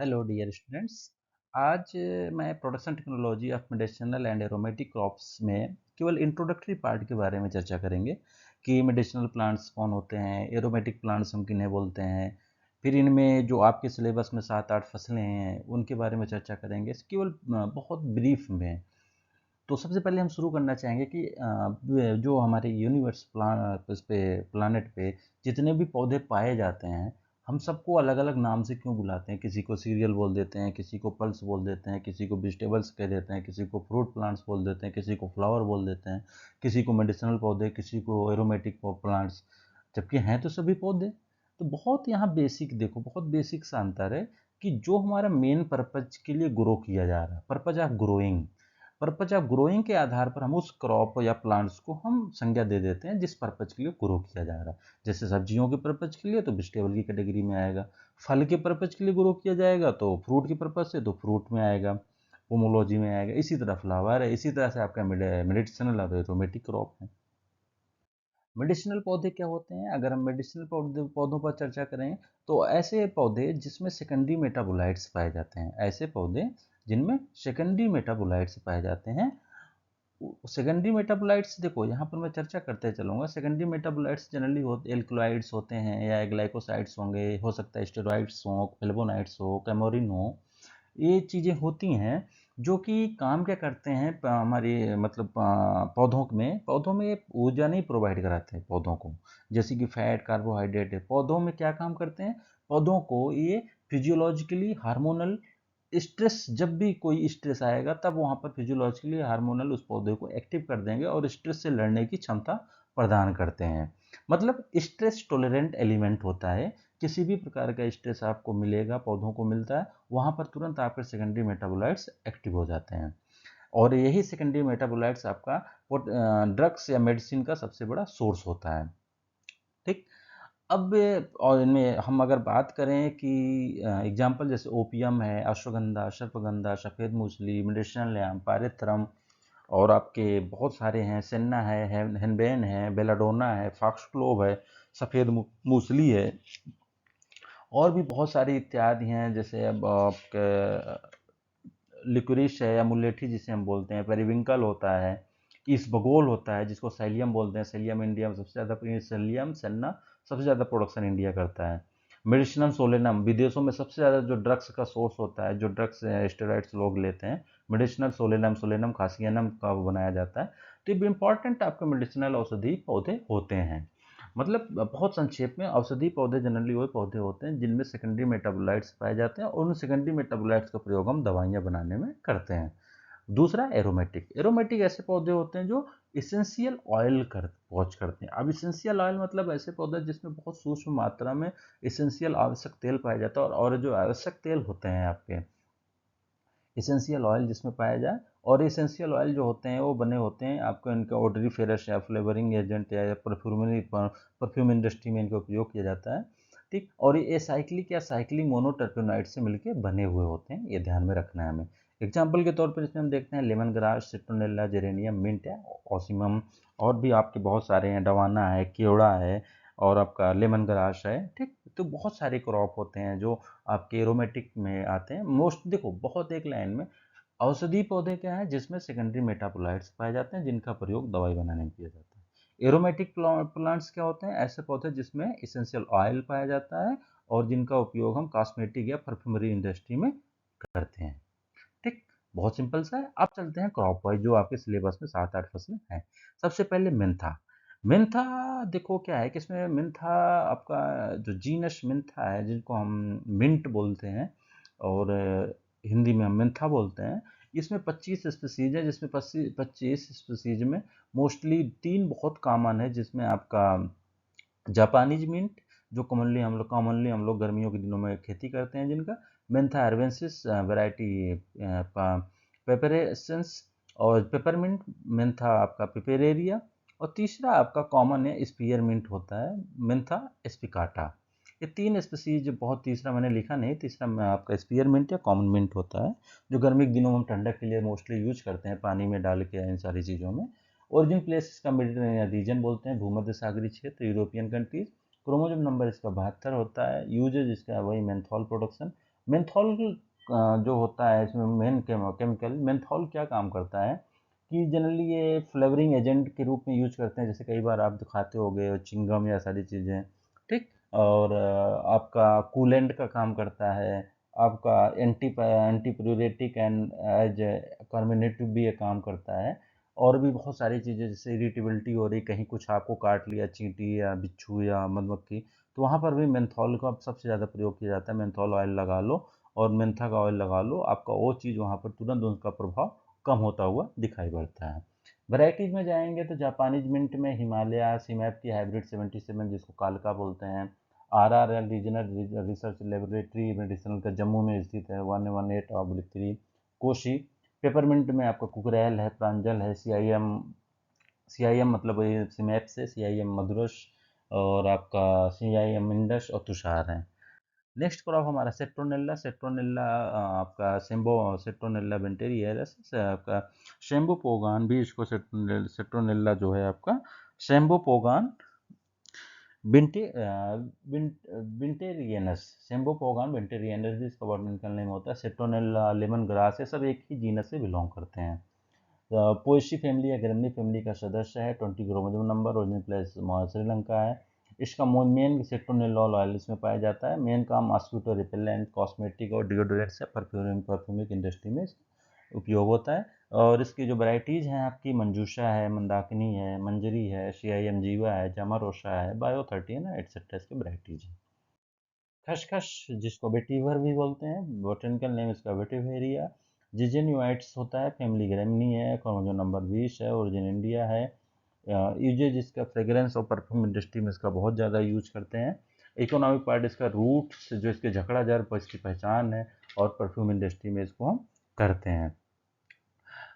Hello dear students. आज मैं production technology of medicinal and aromatic crops में केवल इंट्रोडक्टरी पार्ट के बारे में चर्चा करेंगे कि मेडिसिनल प्लांट्स कौन होते हैं, एरोमेटिक प्लांट्स हम किन्हें बोलते हैं। फिर इनमें जो आपके सिलेबस में 7-8 फसलें हैं उनके बारे में चर्चा करेंगे केवल बहुत ब्रीफ में। तो सबसे पहले हम शुरू करना चाहेंगे कि जो हमारे यूनिवर्स प्लानट पे जितने भी पौधे पाए जाते हैं, हम सबको अलग अलग नाम से क्यों बुलाते हैं। किसी को सीरियल बोल देते हैं, किसी को पल्स बोल देते हैं, किसी को वेजिटेबल्स कह देते हैं, किसी को फ्रूट प्लांट्स बोल देते हैं, किसी को फ्लावर बोल देते हैं, किसी को मेडिसिनल पौधे, किसी को एरोमेटिक प्लांट्स, जबकि हैं तो सभी पौधे। तो बहुत यहाँ बेसिक देखो, बहुत बेसिक सा अंतर है कि जो हमारा मेन पर्पज के लिए ग्रो किया जा रहा है, पर्पज ऑफ ग्रोइंग के आधार पर हम उस क्रॉप या प्लांट्स को हम संज्ञा दे देते हैं जिस पर्पज के लिए ग्रो किया जा रहा है। जैसे सब्जियों के पर्पज के लिए तो वेजिटेबल की कैटेगरी में आएगा, फल के पर्पज के लिए ग्रो किया जाएगा तो फ्रूट के पर्पज से तो फ्रूट में आएगा, पोमोलॉजी में आएगा। इसी तरह फ्लावर है, इसी तरह से आपका मेडिसिनल और एरोमेटिक क्रॉप है। मेडिसिनल पौधे क्या होते हैं? अगर हम मेडिसिनल पौधों पर चर्चा करें तो ऐसे पौधे जिसमें सेकेंडरी मेटाबोलाइट्स पाए जाते हैं, ऐसे पौधे जिनमें सेकेंडरी मेटाबोलाइट्स पाए जाते हैं। सेकेंडरी मेटाबोलाइट्स देखो, यहाँ पर मैं चर्चा करते चलूँगा। सेकेंडरी मेटाबोलाइट्स जनरली एल्कलॉइड्स होते हैं या ग्लाइकोसाइड्स होंगे, हो सकता है स्टेरॉइड्स हो, फ्लेवोनाइड्स हो, कैमोरिन हो। ये चीज़ें होती हैं जो कि काम क्या करते हैं, हमारे मतलब पौधों में ऊर्जा नहीं प्रोवाइड कराते हैं पौधों को। जैसे कि फैट, कार्बोहाइड्रेट है, पौधों में क्या काम करते हैं, पौधों को ये फिजियोलॉजिकली हार्मोनल स्ट्रेस, जब भी कोई स्ट्रेस आएगा तब वहाँ पर फिजियोलॉजिकली हार्मोनल उस पौधे को एक्टिव कर देंगे और स्ट्रेस से लड़ने की क्षमता प्रदान करते हैं। मतलब स्ट्रेस टॉलरेंट एलिमेंट होता है। किसी भी प्रकार का स्ट्रेस आपको मिलेगा, पौधों को मिलता है, वहाँ पर तुरंत आपके सेकेंडरी मेटाबोलाइट्स एक्टिव हो जाते हैं। और यही सेकेंडरी मेटाबोलाइट्स आपका ड्रग्स या मेडिसिन का सबसे बड़ा सोर्स होता है। ठीक। अब और इनमें हम अगर बात करें कि एग्जाम्पल जैसे ओपियम है, अश्वगंधा, सर्पगंधा, सफ़ेद मूसली, मेडिसिनल लैम, पायरेथ्रम, और आपके बहुत सारे हैं, सेन्ना है, हेनबेन है, बेलाडोना है, फॉक्सग्लोव है, सफ़ेद मूसली है, और भी बहुत सारी इत्यादि हैं। जैसे अब आपके लिक्विरिश है या मुलेठी जिसे हम बोलते हैं, पेरिविंकल होता है, इसबगोल होता है जिसको सैलियम बोलते हैं। सैलियम इंडिया में सबसे ज़्यादा, सैलियम सेन्ना सबसे ज़्यादा प्रोडक्शन इंडिया करता है। मेडिसिनम सोलेनम विदेशों में सबसे ज़्यादा जो ड्रग्स का सोर्स होता है, जो ड्रग्स स्टेरॉइड्स लोग लेते हैं, मेडिसिनल सोलेनम, सोलेनम खासियनम का वो बनाया जाता है। तो ये इंपॉर्टेंट आपके मेडिसिनल औषधि पौधे होते हैं। मतलब बहुत संक्षेप में, औषधि पौधे जनरली वही पौधे होते हैं जिनमें सेकेंडरी मेटाबोलाइट्स पाए जाते हैं और उन सेकेंडरी मेटाबोलाइट्स का प्रयोग हम दवाइयाँ बनाने में करते हैं। दूसरा एरोमेटिक, एरोमेटिक ऐसे पौधे होते हैं जो इसेंशियल ऑयल पहुँच करते हैं। अब इसेंशियल ऑयल मतलब ऐसे पौधे जिसमें बहुत सूक्ष्म मात्रा में इसेंशियल आवश्यक तेल पाया जाता है, और जो आवश्यक तेल होते हैं आपके, इसेंशियल ऑयल जिसमें पाया जाए, और इसेंशियल ऑयल जो होते हैं वो बने होते हैं आपको इनका ओडोरिफेरस या फ्लेवरिंग एजेंट या परफ्यूम इंडस्ट्री में इनका उपयोग किया जाता है। ठीक। और ये साइक्लिक या साइक्लिक मोनोटर्पेनॉइड से मिलकर बने हुए होते हैं, ये ध्यान में रखना है हमें। एग्जाम्पल के तौर पर इसमें हम देखते हैं lemon grass, citronella, geranium, mint या ऑसिमम, और भी आपके बहुत सारे हैं, डवाना है, केवड़ा है, और आपका लेमन ग्रास है। ठीक। तो बहुत सारे क्रॉप होते हैं जो आपके एरोमेटिक में आते हैं। मोस्ट देखो, बहुत एक लाइन में, औषधि पौधे क्या है जिसमें सेकेंडरी मेटाबोलाइट्स पाए जाते हैं जिनका प्रयोग दवाई बनाने में किया जाता है। एरोमेटिक प्लांट्स क्या होते हैं? ऐसे पौधे जिसमें इसेंशियल ऑयल पाया जाता है और जिनका उपयोग हम कॉस्मेटिक या परफ्यूमरी इंडस्ट्री में करते हैं। ठीक। बहुत सिंपल सा है। अब चलते हैं क्रॉप वाइज, जो आपके सिलेबस में 7-8 फसलें हैं। सबसे पहले मेंथा। मेंथा देखो क्या है कि इसमें मेंथा आपका जो जीनस मेंथा है, जिनको हम मिंट बोलते हैं और हिंदी में हम मेंथा बोलते हैं, इसमें 25 स्पीसीज है, जिसमें 25 स्पीसीज में मोस्टली 3 बहुत कॉमन है, जिसमें आपका जापानीज मिंट, जो कॉमनली हम लोग गर्मियों के दिनों में खेती करते हैं, जिनका मेंथा अर्वेंसिस वैरायटी, पेपरेसेंस, और पेपरमिंट मेंथा आपका पिपेरेरिया, और तीसरा आपका कॉमन है स्पीयरमिंट होता है, मेंथा स्पिकाटा। ये 3 स्पीसीज बहुत, तीसरा मैंने लिखा नहीं, तीसरा में आपका स्पीयरमिंट या कॉमन मिंट होता है, जो गर्मी के दिनों में हम ठंडक के लिए मोस्टली यूज करते हैं, पानी में डाल के इन सारी चीज़ों में। ओरिजिन प्लेस इसका मेडिटेरेनियन रीजन बोलते हैं, भूमध्य सागरीय क्षेत्र, यूरोपियन कंट्रीज। क्रोमोजोम नंबर इसका 72 होता है। यूजेज इसका वही मेंथॉल प्रोडक्शन, मेंथॉल जो होता है इसमें मेन केमिकल मेंथॉल क्या काम करता है कि जनरली ये फ्लेवरिंग एजेंट के रूप में यूज करते हैं, जैसे कई बार आप खाते होगे चिंगम या सारी चीज़ें, ठीक। और आपका कूलेंट का काम करता है, आपका एंटी प्यूरेटिक एंड एज कार्मिनेटिव भी ये काम करता है। और भी बहुत सारी चीज़ें, जैसे इरिटेबिलिटी हो रही, कहीं कुछ आपको काट लिया चींटी या बिच्छू या मधुमक्खी, तो वहाँ पर भी मेंथॉल का सबसे ज़्यादा प्रयोग किया जाता है। मेंथॉल ऑयल लगा लो और मेंथा का ऑयल लगा लो, आपका वो चीज़ वहाँ पर तुरंत उनका प्रभाव कम होता हुआ दिखाई पड़ता है। वैरायटीज़ में जाएंगे तो जापानीज मिंट में हिमालय सीमैप की हाइब्रिड 77, जिसको कालका बोलते हैं। RRL regional research laboratory medicinal का जम्मू में स्थित है, 118/3। कोशी पेपरमिंट में आपका कुकरैल है, प्रांजल है, CIM मतलब ये सीमैप से CIM मधुरश, और आपका CIM इंडस और तुषार है। नेक्स्ट क्रॉप हमारा सेट्रोनेला। सेट्रोनेला आपका सेट्रोनेला वेंटेरियरस, आपका शेम्बोपोगान भी, इसको सेट्रोनेला जो है आपका शेम्बोपोगान विंटेरियनस, शेम्बोपोगान विंटेरियनस भी इसका बॉटनिकल नेम होता है। सेट्रोनेला, लेमन ग्रास, ये सब एक ही जीनस से बिलोंग करते हैं। पोएसी फैमिली या ग्रेमनी फैमिली का सदस्य है। 20 chromosome number, original place Sri Lanka है। इसका मेन सेट्रोनेलोल ऑयल इसमें पाया जाता है। मेन काम मॉस्किटो रिपेलेंट, कॉस्मेटिक और डिओडोरेंट से परफ्यूमिक इंडस्ट्री में उपयोग होता है। और इसकी जो वैरायटीज़ हैं आपकी, मंजूषा है, मंदाकिनी है, मंजरी है, CIM जीवा है, जामारोसा है, बायो 13 है, एटसेट्रा इसकी वैरायटीज़ हैं। खसखस, जिसको वेटिवर भी बोलते हैं, बोटेनिकल नेम इसका वेटिवेरिया। जिजेनियोइट्स होता है, फैमिली ग्रेमनी है, क्रोमोसोम नंबर 20 है, ओरिजिन इंडिया है। यूजेज इसका फ्रेग्रेंस और परफ्यूम इंडस्ट्री में इसका बहुत ज़्यादा यूज करते हैं। इकोनॉमिक पार्ट इसका रूट्स, जो इसके झकड़ा जार पर इसकी पहचान है, और परफ्यूम इंडस्ट्री में इसको हम करते हैं।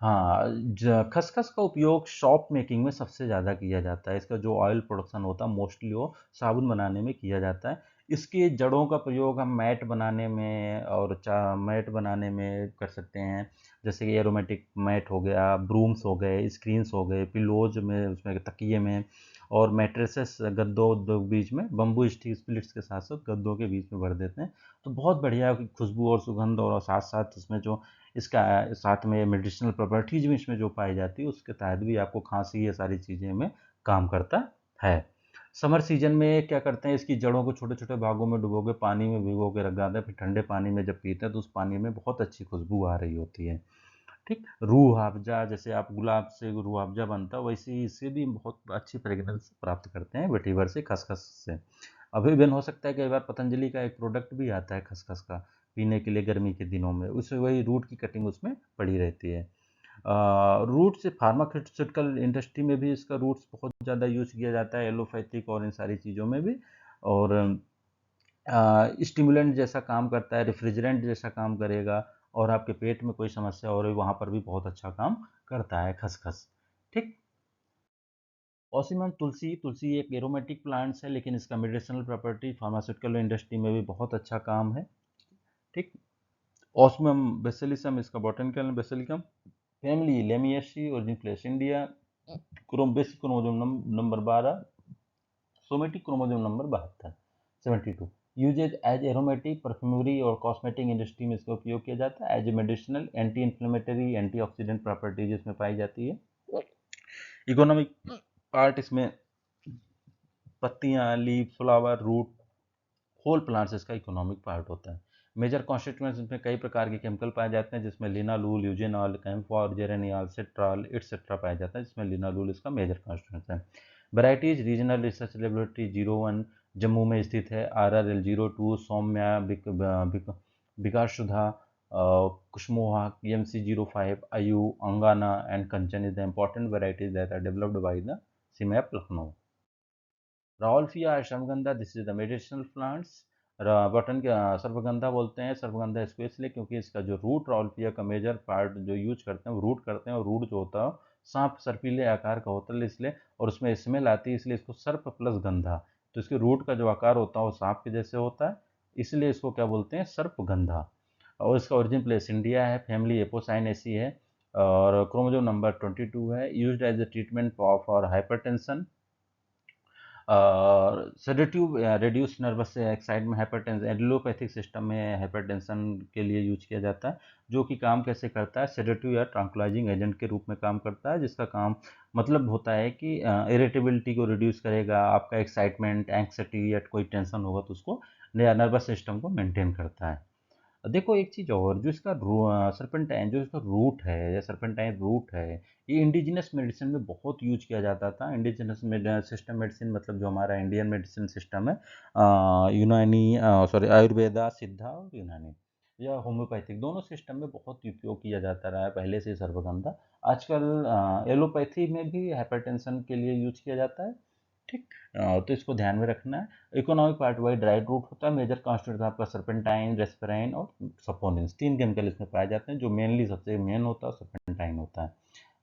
हाँ, खसखस का उपयोग शॉप मेकिंग में सबसे ज़्यादा किया जाता है। इसका जो ऑयल प्रोडक्शन होता है मोस्टली वो साबुन बनाने में किया जाता है। इसकी जड़ों का प्रयोग हम मैट बनाने में और मैट बनाने में कर सकते हैं, जैसे कि एरोमेटिक मैट हो गया, ब्रूम्स हो गए, स्क्रीन्स हो गए, पिलोज में, उसमें तकिए में, और मैट्रेसेस गद्दों उद्योग बीच में बम्बू स्टिक स्प्लिट्स के साथ साथ गद्दों के बीच में भर देते हैं। तो बहुत बढ़िया खुशबू और सुगंध, और साथ साथ इसमें जो इसका साथ में मेडिसिनल प्रॉपर्टीज भी इसमें जो पाई जाती है, उसके तहत भी आपको खांसी, ये सारी चीज़ें में काम करता है। समर सीजन में क्या करते हैं, इसकी जड़ों को छोटे छोटे भागों में डुबो के पानी में भिगो के रख देते हैं, फिर ठंडे पानी में जब पीते हैं तो उस पानी में बहुत अच्छी खुशबू आ रही होती है। ठीक। रूह अफ़ज़ा, जैसे आप गुलाब से रूह अफ़ज़ा बनता है, वैसे ही इससे भी बहुत अच्छी फ्रेगनेंस प्राप्त करते हैं वेटिवर से, खसखस से। अभी इवन हो सकता है, कई बार पतंजलि का एक प्रोडक्ट भी आता है खसखस का, पीने के लिए गर्मी के दिनों में, उससे वही रूट की कटिंग उसमें पड़ी रहती है। रूट से फार्मास्यूटिकल इंडस्ट्री में भी इसका रूट्स बहुत ज़्यादा यूज किया जाता है, एलोपैथिक और इन सारी चीज़ों में भी। और स्टिमुलेंट जैसा काम करता है, रेफ्रिजरेंट जैसा काम करेगा, और आपके पेट में कोई समस्या हो रही है वहाँ पर भी बहुत अच्छा काम करता है खसखस। ठीक। ऑसिमम तुलसी, तुलसी एक एरोमेटिक प्लांट्स है, लेकिन इसका मेडिसिनल प्रॉपर्टी फार्मास्यूटिकल इंडस्ट्री में भी बहुत अच्छा काम है। ठीक। ऑस्मियम बेसिलिसम इसका botanical basilicum, family Lamiaceae, origin place India, basic chromosome number 12, somatic chromosome number 72, 72। Uses as aromatic, perfumery और कॉस्मेटिक इंडस्ट्री में इसका उपयोग किया जाता है। As a medicinal, anti inflammatory, antioxidant properties इसमें पाई जाती है। इकोनॉमिक पार्ट इसमें पत्तियां, leaf, flower, root, whole plants इसका इकोनॉमिक पार्ट होता है। मेजर कॉन्स्टिट्यूएंट्स इसमें कई प्रकार के केमिकल पाए जाते हैं, जिसमें लिनालूल, यूजेनॉल, कैम्फॉर, जेरेनियल, सेट्रॉल एटसेट्रा पाया जाता है, जिसमें लिनालूल इसका मेजर कॉन्स्टिट्यूएंट्स है। Varieties, regional research laboratory 01 Jammu में स्थित है, RRL 02 Saumya, विकासुधा, कुशमोहा, EMC 05, Ayu, Angana and Kanchan is the important varieties that are developed by the CIMAP Lucknow. Rauvolfia Ashwagandha, this is the medicinal plants. बटन के सर्वगंधा बोलते हैं, सर्वगंधा स्पेशली क्योंकि इसका जो रूट राउल्फिया का मेजर पार्ट जो यूज करते हैं वो रूट करते हैं, और रूट जो होता है सांप सर्पीले आकार का होता है, इसलिए, और उसमें स्मेल आती है, इसलिए इसको सर्प प्लस गंधा, तो इसके रूट का जो आकार होता है वो सांप के जैसे होता है, इसलिए इसको क्या बोलते हैं, सर्पगंधा। और इसका ओरिजिन प्लेस इंडिया है, फैमिली एपोसाइनेसी है, और क्रोमोसोम नंबर 22 है। Used as a treatment for hypertension, sedative reduce nervous excitement hypertension allopathic system में हाइपरटेंशन के लिए यूज किया जाता है, जो कि काम कैसे करता है, सेडेटिव या ट्रैंक्विलाइजिंग एजेंट के रूप में काम करता है, जिसका काम मतलब होता है कि इरिटेबिलिटी को रिड्यूस करेगा, आपका एक्साइटमेंट एंग्जाइटी या कोई टेंशन होगा तो उसको नर्वस सिस्टम को मेंटेन करता है। देखो एक चीज़ और, जो इसका सर्पेंटाइन जो इसका रूट है या सर्पेंटाइन रूट है, ये इंडिजिनस मेडिसिन में बहुत यूज किया जाता था। इंडिजिनस सिस्टम मेडिसिन मतलब जो हमारा इंडियन मेडिसिन सिस्टम है, यूनानी सॉरी आयुर्वेदा, सिद्धा और यूनानी या होम्योपैथिक, दोनों सिस्टम में बहुत उपयोग किया जाता रहा है पहले से सर्वगंधा। आजकल एलोपैथी में भी हाइपरटेंशन के लिए यूज किया जाता है। ठीक। तो इसको ध्यान में रखना है। Economic part wise dry root होता है, मेजर कॉन्स्टिट्यूट आपका सर्पेंटाइन, रेस्पेराइन और सपोनिन्स, 3 केमिकल इसमें पाए जाते हैं। जो मेनली सबसे मेन होता है सर्पेंटाइन होता है।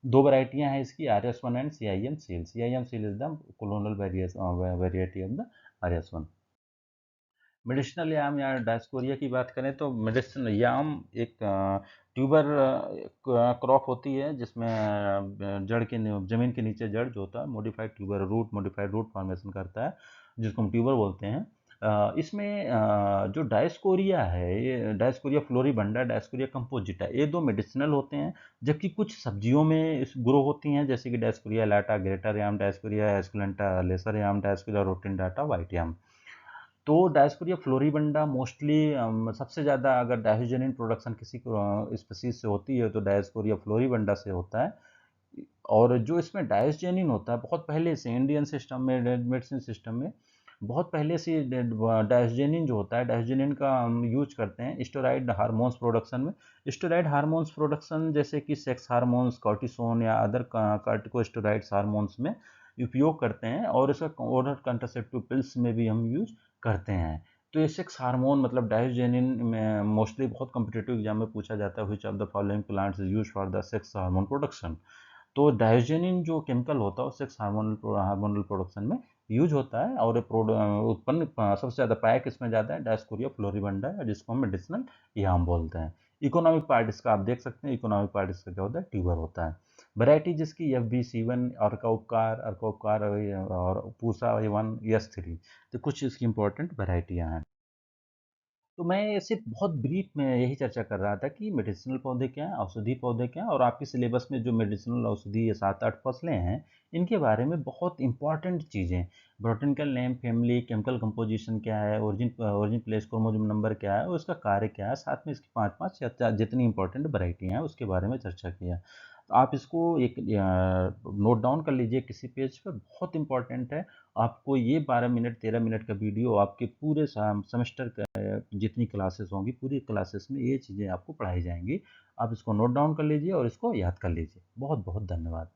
2 वैरायटियां हैं इसकी, RS1 and CIM Seel. CIM Seel is the clonal variety of the RS1। Medicinal yam या डायस्कोरिया की बात करें तो मेडिसिन याम एक ट्यूबर क्रॉप होती है, जिसमें जड़ के जमीन के नीचे जड़ जो होता है modified tuber root, modified root formation करता है, जिसको हम ट्यूबर बोलते हैं। इसमें जो डायस्कोरिया है, ये डायस्कोरिया फ्लोरीबंडा, डायस्कोरिया कंपोजिटा, ये 2 मेडिसिनल होते हैं। जबकि कुछ सब्जियों में इस ग्रो होती हैं, जैसे कि डायस्कोरिया लाटा ग्रेटर याम, डायस्कोरिया एस्कुलेंटा लेसर याम, डायस्कोरिया रोटिंडाटा व्हाइट याम। तो डायस्कोरिया फ्लोरीबंडा मोस्टली सबसे ज़्यादा अगर डायहोजेनिन प्रोडक्शन किसी को स्पीसीज से होती है तो डायस्कोरिया फ्लोरीबंडा से होता है। और जो इसमें डायस्जेनिन होता है, बहुत पहले से इंडियन सिस्टम में, मेडिसिन सिस्टम में बहुत पहले से डायस्जेनिन जो होता है, डायस्जेनिन का हम यूज करते हैं स्टेरॉइड हार्मोन्स प्रोडक्शन में। स्टेरॉइड हार्मोन्स प्रोडक्शन जैसे कि सेक्स हार्मोन्स, कॉर्टिसोन या अदर कार्टिकोस्टेरॉइड्स हार्मोन्स में उपयोग करते हैं, और इसका ओरल कंट्रासेप्टिव पिल्स में भी हम यूज करते हैं। तो ये सेक्स हार्मोन मतलब डायस्जेनिन में मोस्टली बहुत कम्पिटेटिव एग्जाम में पूछा जाता है, which of the following plants is used for the sex hormone production. तो डायस्जेनिन जो केमिकल होता है वो सेक्स हार्मोनल हार्मोनल प्रोडक्शन में यूज होता है, और उत्पन्न सबसे ज़्यादा पाया किसमें जाता है, डायस्कोरिया फ्लोरीबंडा है, जिसको हम मेडिसिनल याम बोलते हैं। इकोनॉमिक पार्ट इसका आप देख सकते हैं, इकोनॉमिक पार्ट इसका क्या होता है, ट्यूबर होता है। वैरायटी जिसकी FB C1, अर्का उपकार और पूसा A1, S3, तो कुछ इसकी इंपॉर्टेंट वैरायटियाँ हैं। तो मैं सिर्फ बहुत ब्रीफ में यही चर्चा कर रहा था कि मेडिसिनल पौधे क्या हैं, औषधि पौधे क्या हैं, और आपके सिलेबस में जो मेडिसिनल औषधि ये 7-8 फसलें हैं, इनके बारे में बहुत इंपॉर्टेंट चीज़ें, botanical name, family, chemical composition क्या है, ओरिजिन प्लेस, क्रोमोसोम नंबर क्या है और उसका कार्य क्या है, साथ में इसकी 5-5 या जितनी इंपॉर्टेंट वैरायटियाँ हैं उसके बारे में चर्चा किया। तो आप इसको एक नोट डाउन कर लीजिए किसी पेज पर, बहुत इंपॉर्टेंट है। आपको ये 12 मिनट 13 मिनट का वीडियो आपके पूरे सेमेस्टर जितनी क्लासेस होंगी, पूरी क्लासेस में ये चीज़ें आपको पढ़ाई जाएंगी। आप इसको नोट डाउन कर लीजिए और इसको याद कर लीजिए। बहुत बहुत धन्यवाद।